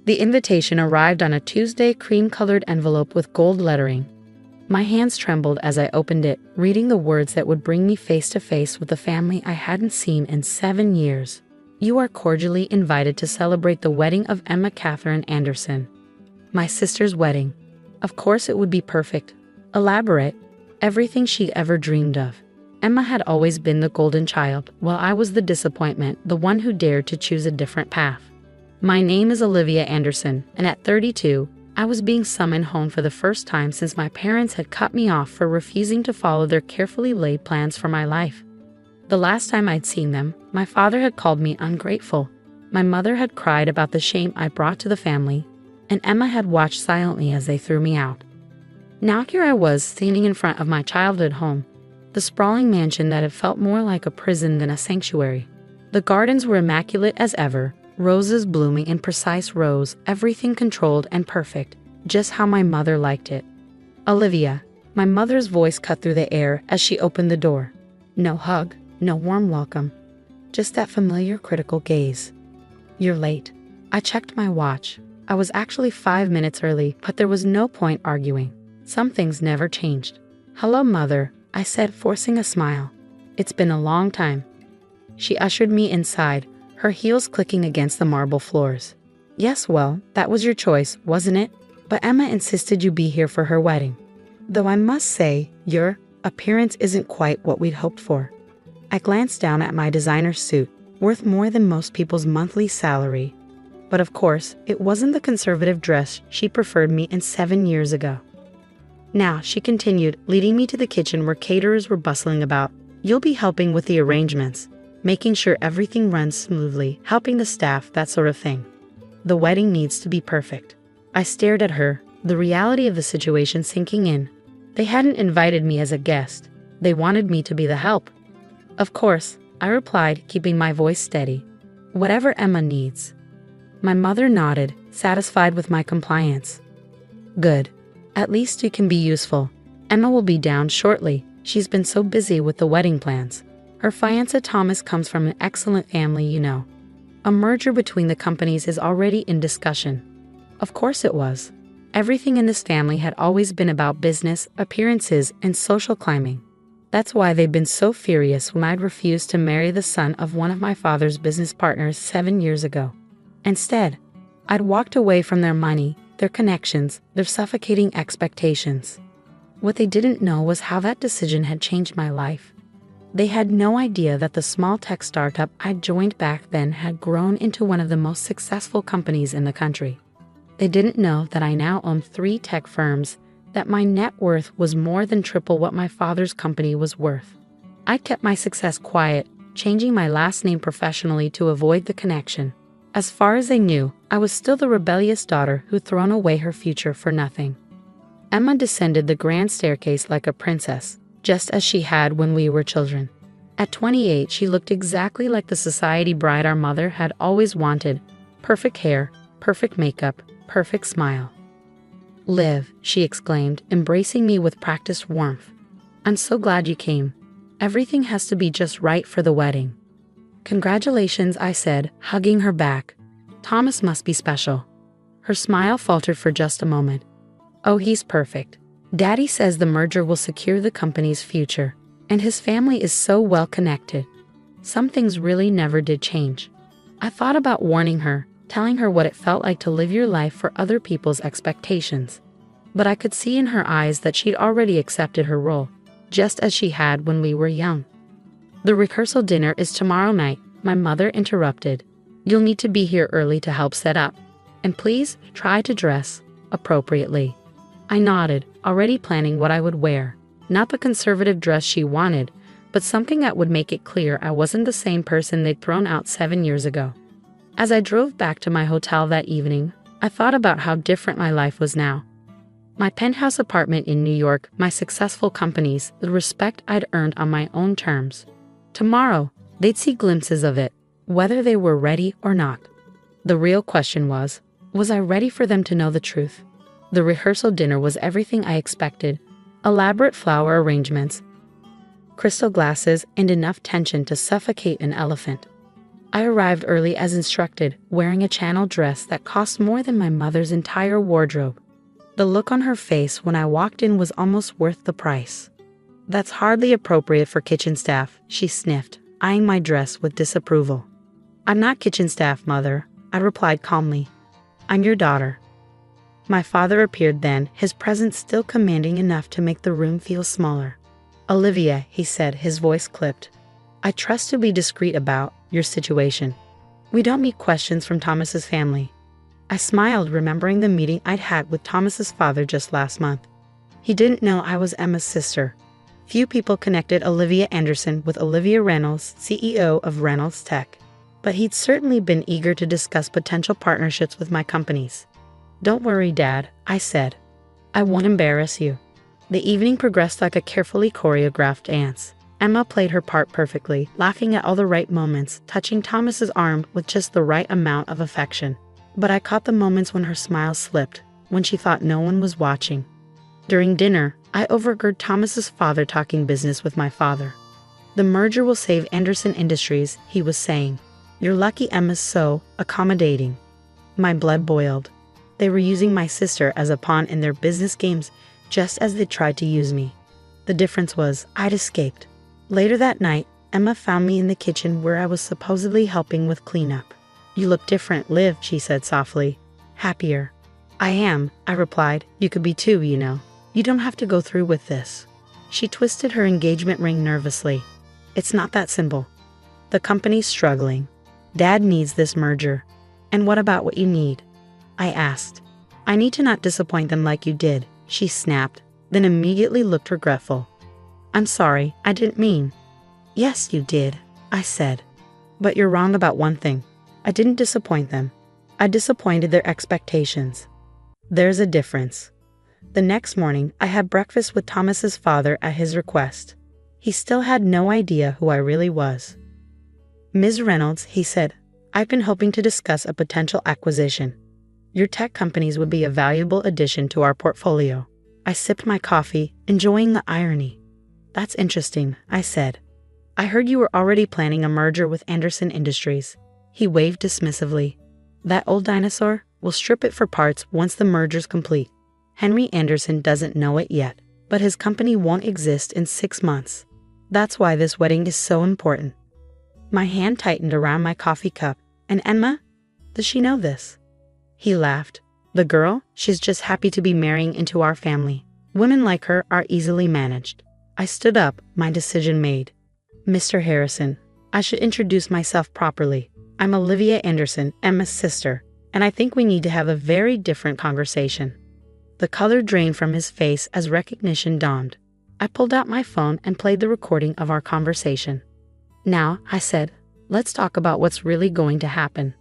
The invitation arrived on a Tuesday, cream-colored envelope with gold lettering. My hands trembled as I opened it, reading the words that would bring me face to face with the family I hadn't seen in 7 years. You are cordially invited to celebrate the wedding of Emma Catherine Anderson. My sister's wedding. Of course it would be perfect. Elaborate. Everything she ever dreamed of. Emma had always been the golden child, while I was the disappointment, the one who dared to choose a different path. My name is Olivia Anderson, and at 32, I was being summoned home for the first time since my parents had cut me off for refusing to follow their carefully laid plans for my life. The last time I'd seen them, my father had called me ungrateful. My mother had cried about the shame I brought to the family, and Emma had watched silently as they threw me out. Now here I was, standing in front of my childhood home, the sprawling mansion that had felt more like a prison than a sanctuary. The gardens were immaculate as ever, roses blooming in precise rows, everything controlled and perfect, just how my mother liked it. Olivia, my mother's voice cut through the air as she opened the door. No hug, no warm welcome, just that familiar critical gaze. You're late. I checked my watch. I was actually 5 minutes early, but there was no point arguing. Some things never changed. Hello, Mother, I said, forcing a smile. It's been a long time. She ushered me inside, her heels clicking against the marble floors. Yes, well, that was your choice, wasn't it? But Emma insisted you be here for her wedding. Though I must say, your appearance isn't quite what we'd hoped for. I glanced down at my designer suit, worth more than most people's monthly salary. But of course, it wasn't the conservative dress she preferred me in 7 years ago. Now, she continued, leading me to the kitchen where caterers were bustling about. You'll be helping with the arrangements, making sure everything runs smoothly, helping the staff, that sort of thing. The wedding needs to be perfect. I stared at her, the reality of the situation sinking in. They hadn't invited me as a guest. They wanted me to be the help. Of course, I replied, keeping my voice steady. Whatever Emma needs. My mother nodded, satisfied with my compliance. Good. At least you can be useful. Emma will be down shortly. She's been so busy with the wedding plans. Her fiancé Thomas comes from an excellent family, you know. A merger between the companies is already in discussion. Of course it was. Everything in this family had always been about business, appearances, and social climbing. That's why they've been so furious when I'd refused to marry the son of one of my father's business partners 7 years ago. Instead, I'd walked away from their money, their connections, their suffocating expectations. What they didn't know was how that decision had changed my life. They had no idea that the small tech startup I'd joined back then had grown into one of the most successful companies in the country. They didn't know that I now own 3 tech firms, that my net worth was more than triple what my father's company was worth. I'd kept my success quiet, changing my last name professionally to avoid the connection. As far as they knew, I was still the rebellious daughter who'd thrown away her future for nothing. Emma descended the grand staircase like a princess, just as she had when we were children. At 28, she looked exactly like the society bride our mother had always wanted. Perfect hair, perfect makeup, perfect smile. Liv, she exclaimed, embracing me with practiced warmth. I'm so glad you came. Everything has to be just right for the wedding. Congratulations, I said, hugging her back. Thomas must be special. Her smile faltered for just a moment. Oh, he's perfect. Daddy says the merger will secure the company's future, and his family is so well connected. Some things really never did change. I thought about warning her, telling her what it felt like to live your life for other people's expectations. But I could see in her eyes that she'd already accepted her role, just as she had when we were young. The rehearsal dinner is tomorrow night, my mother interrupted. You'll need to be here early to help set up. And please, try to dress appropriately. I nodded, already planning what I would wear. Not the conservative dress she wanted, but something that would make it clear I wasn't the same person they'd thrown out 7 years ago. As I drove back to my hotel that evening, I thought about how different my life was now. My penthouse apartment in New York, my successful companies, the respect I'd earned on my own terms. Tomorrow, they'd see glimpses of it, whether they were ready or not. The real question was I ready for them to know the truth? The rehearsal dinner was everything I expected. Elaborate flower arrangements, crystal glasses, and enough tension to suffocate an elephant. I arrived early as instructed, wearing a Channel dress that cost more than my mother's entire wardrobe. The look on her face when I walked in was almost worth the price. "That's hardly appropriate for kitchen staff," she sniffed, eyeing my dress with disapproval. "I'm not kitchen staff, Mother," I replied calmly. "I'm your daughter." My father appeared then, his presence still commanding enough to make the room feel smaller. "Olivia," he said, his voice clipped, "I trust to be discreet about your situation. We don't meet questions from Thomas's family." I smiled, remembering the meeting I'd had with Thomas's father just last month. He didn't know I was Emma's sister. Few people connected Olivia Anderson with Olivia Reynolds, CEO of Reynolds Tech. But he'd certainly been eager to discuss potential partnerships with my companies. "Don't worry, Dad," I said. "I won't embarrass you." The evening progressed like a carefully choreographed dance. Emma played her part perfectly, laughing at all the right moments, touching Thomas's arm with just the right amount of affection. But I caught the moments when her smile slipped, when she thought no one was watching. During dinner, I overheard Thomas's father talking business with my father. "The merger will save Anderson Industries," he was saying. "You're lucky Emma's so accommodating." My blood boiled. They were using my sister as a pawn in their business games, just as they tried to use me. The difference was, I'd escaped. Later that night, Emma found me in the kitchen where I was supposedly helping with cleanup. "You look different, Liv," she said softly. "Happier." "I am," I replied. "You could be too, you know. You don't have to go through with this." She twisted her engagement ring nervously. "It's not that simple. The company's struggling. Dad needs this merger. And what about what you need?" I asked. "I need to not disappoint them like you did," she snapped, then immediately looked regretful. "I'm sorry, I didn't mean." "Yes, you did," I said. "But you're wrong about one thing. I didn't disappoint them. I disappointed their expectations. There's a difference." The next morning, I had breakfast with Thomas's father at his request. He still had no idea who I really was. "Ms. Reynolds," he said, "I've been hoping to discuss a potential acquisition. Your tech companies would be a valuable addition to our portfolio." I sipped my coffee, enjoying the irony. "That's interesting," I said. "I heard you were already planning a merger with Anderson Industries." He waved dismissively. "That old dinosaur? We'll strip it for parts once the merger's complete. Henry Anderson doesn't know it yet, but his company won't exist in 6 months. That's why this wedding is so important." My hand tightened around my coffee cup. "And Emma? Does she know this?" He laughed. "The girl? She's just happy to be marrying into our family. Women like her are easily managed." I stood up, my decision made. "Mr. Harrison, I should introduce myself properly. I'm Olivia Anderson, Emma's sister, and I think we need to have a very different conversation." The color drained from his face as recognition dawned. I pulled out my phone and played the recording of our conversation. "Now," I said, "let's talk about what's really going to happen."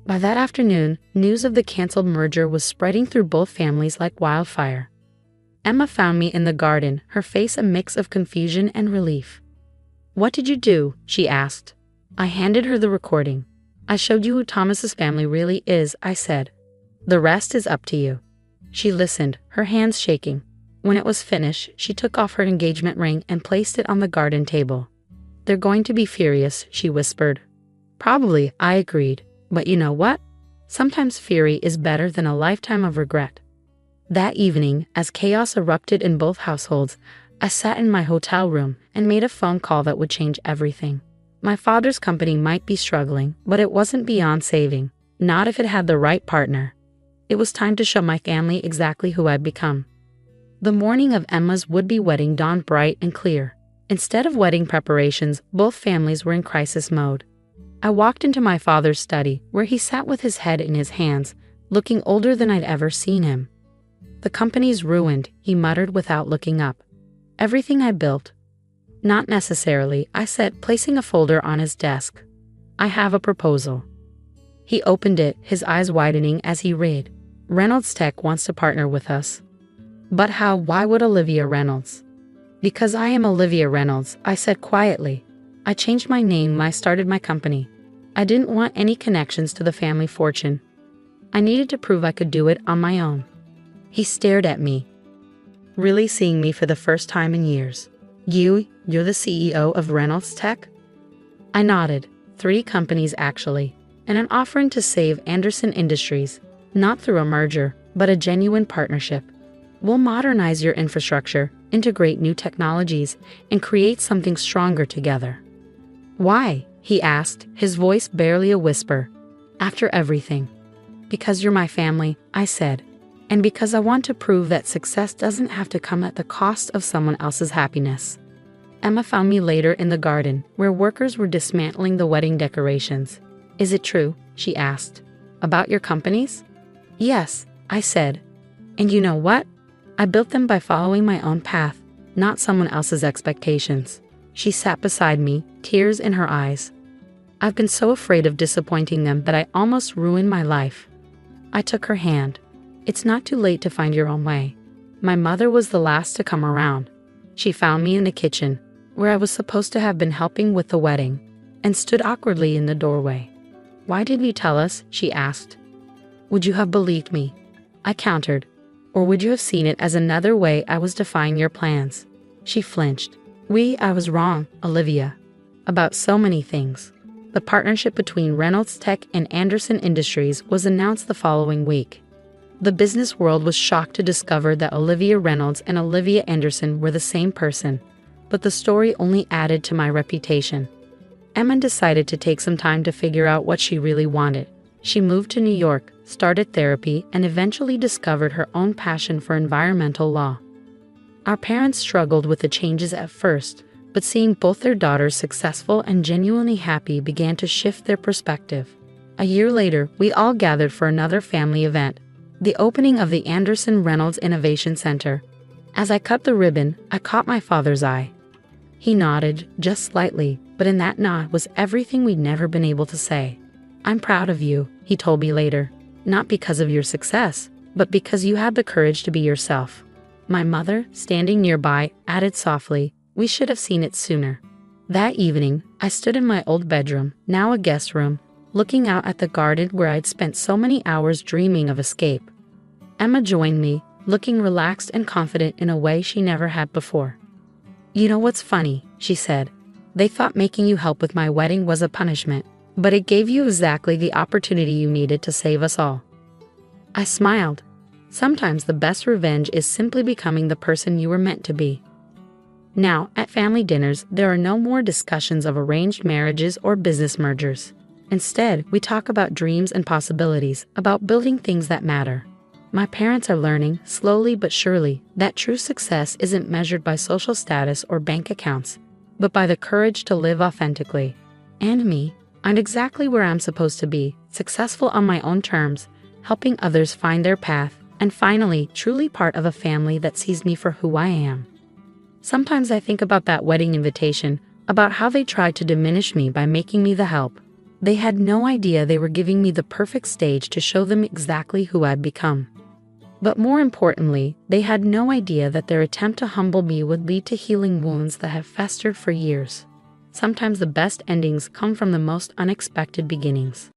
By that afternoon, news of the canceled merger was spreading through both families like wildfire. Emma found me in the garden, her face a mix of confusion and relief. "What did you do?" she asked. I handed her the recording. "I showed you who Thomas's family really is," I said. "The rest is up to you." She listened, her hands shaking. When it was finished, she took off her engagement ring and placed it on the garden table. "They're going to be furious," she whispered. "Probably," I agreed. "But you know what? Sometimes fury is better than a lifetime of regret." That evening, as chaos erupted in both households, I sat in my hotel room and made a phone call that would change everything. My father's company might be struggling, but it wasn't beyond saving, not if it had the right partner. It was time to show my family exactly who I'd become. The morning of Emma's would-be wedding dawned bright and clear. Instead of wedding preparations, both families were in crisis mode. I walked into my father's study, where he sat with his head in his hands, looking older than I'd ever seen him. "The company's ruined," he muttered without looking up. "Everything I built." "Not necessarily," I said, placing a folder on his desk. "I have a proposal." He opened it, his eyes widening as he read. "Reynolds Tech wants to partner with us." "But how? Why would Olivia Reynolds?" "Because I am Olivia Reynolds," I said quietly. "I changed my name when I started my company. I didn't want any connections to the family fortune. I needed to prove I could do it on my own." He stared at me, really seeing me for the first time in years. You're the CEO of Reynolds Tech?" I nodded. 3 companies actually, and an offering to save Anderson Industries, not through a merger, but a genuine partnership. We'll modernize your infrastructure, integrate new technologies, and create something stronger together. Why? He asked, his voice barely a whisper. After everything. Because you're my family, I said. And because I want to prove that success doesn't have to come at the cost of someone else's happiness. Emma found me later in the garden, where workers were dismantling the wedding decorations. Is it true? She asked. About your companies? Yes, I said. And you know what? I built them by following my own path, not someone else's expectations. She sat beside me, tears in her eyes. I've been so afraid of disappointing them that I almost ruined my life. I took her hand. It's not too late to find your own way. My mother was the last to come around. She found me in the kitchen, where I was supposed to have been helping with the wedding, and stood awkwardly in the doorway. Why didn't you tell us? She asked. Would you have believed me? I countered. Or would you have seen it as another way I was defying your plans? She flinched. I was wrong, Olivia. About so many things. The partnership between Reynolds Tech and Anderson Industries was announced the following week. The business world was shocked to discover that Olivia Reynolds and Olivia Anderson were the same person, but the story only added to my reputation. Emma decided to take some time to figure out what she really wanted. She moved to New York, started therapy, and eventually discovered her own passion for environmental law. Our parents struggled with the changes at first, but seeing both their daughters successful and genuinely happy began to shift their perspective. A year later, we all gathered for another family event, the opening of the Anderson Reynolds Innovation Center. As I cut the ribbon, I caught my father's eye. He nodded, just slightly, but in that nod was everything we'd never been able to say. I'm proud of you, he told me later, not because of your success, but because you had the courage to be yourself. My mother, standing nearby, added softly, we should have seen it sooner. That evening, I stood in my old bedroom, now a guest room, looking out at the garden where I'd spent so many hours dreaming of escape. Emma joined me, looking relaxed and confident in a way she never had before. You know what's funny, she said. They thought making you help with my wedding was a punishment, but it gave you exactly the opportunity you needed to save us all. I smiled. Sometimes the best revenge is simply becoming the person you were meant to be. Now, at family dinners, there are no more discussions of arranged marriages or business mergers. Instead, we talk about dreams and possibilities, about building things that matter. My parents are learning, slowly but surely, that true success isn't measured by social status or bank accounts, but by the courage to live authentically. And me, I'm exactly where I'm supposed to be, successful on my own terms, helping others find their path, and finally, truly part of a family that sees me for who I am. Sometimes I think about that wedding invitation, about how they tried to diminish me by making me the help. They had no idea they were giving me the perfect stage to show them exactly who I'd become. But more importantly, they had no idea that their attempt to humble me would lead to healing wounds that have festered for years. Sometimes the best endings come from the most unexpected beginnings.